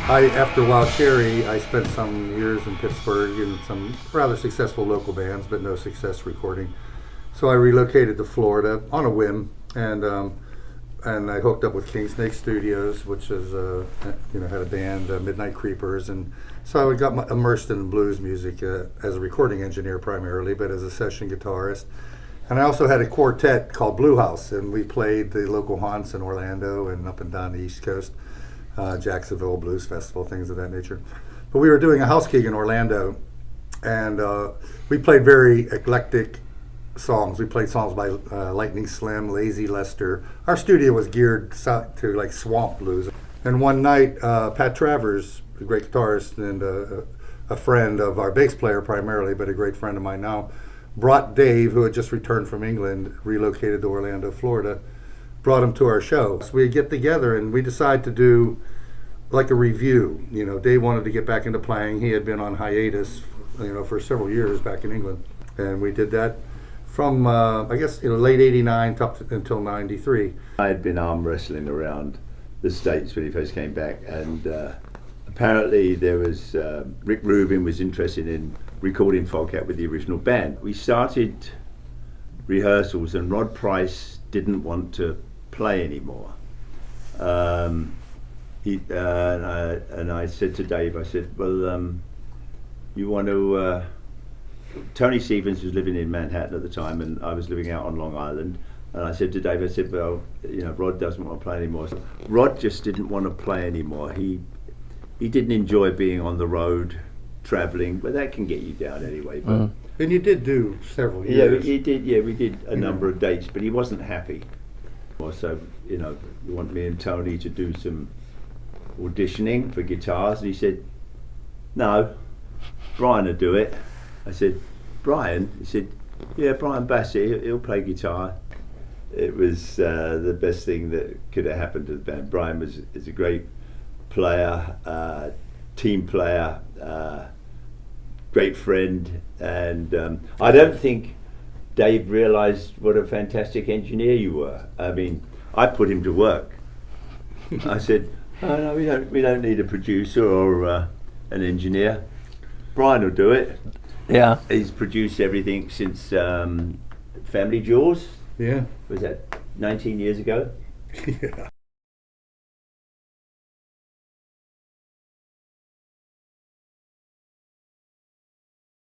After Wild Cherry, I spent some years in Pittsburgh in some rather successful local bands, but no success recording. So I relocated to Florida on a whim, and I hooked up with King Snake Studios, which is had a band, Midnight Creepers, and so I got immersed in blues music as a recording engineer primarily, but as a session guitarist. And I also had a quartet called Blue House, and we played the local haunts in Orlando and up and down the East Coast, Jacksonville Blues Festival, things of that nature. But we were doing a house gig in Orlando, and we played very eclectic songs. We played songs by Lightning Slim, Lazy Lester. Our studio was geared to like swamp blues. And one night, Pat Travers, a great guitarist and a friend of our bass player primarily, but a great friend of mine now, brought Dave, who had just returned from England, relocated to Orlando, Florida, brought him to our show. So we get together and we decide to do like a review. You know, Dave wanted to get back into playing. He had been on hiatus, for several years back in England. And we did that from, late 89 until 93. I had been arm wrestling around the States when he first came back, and apparently there was, Rick Rubin was interested in recording FOGHAT with the original band. We started rehearsals and Rod Price didn't want to play anymore. And I said to Dave, I said, well, you want to... Tony Stevens was living in Manhattan at the time, and I was living out on Long Island. And I said to Dave, I said, well, Rod doesn't want to play anymore. So Rod just didn't want to play anymore. He didn't enjoy being on the road, traveling, but that can get you down anyway. But And you did do several years. Yeah, he did. Yeah, we did a number of dates, but he wasn't happy. So, you want me and Tony to do some auditioning for guitars, and he said, no, Bryan will do it. I said, Bryan? He said, yeah, Bryan Bassett, he'll play guitar. It was the best thing that could have happened to the band. Bryan is a great player, team player, great friend, and I don't think Dave realised what a fantastic engineer you were. I mean, I put him to work. I said, oh no, we don't need a producer or an engineer. Bryan will do it. Yeah. He's produced everything since Family Jewels. Yeah. Was that 19 years ago? Yeah.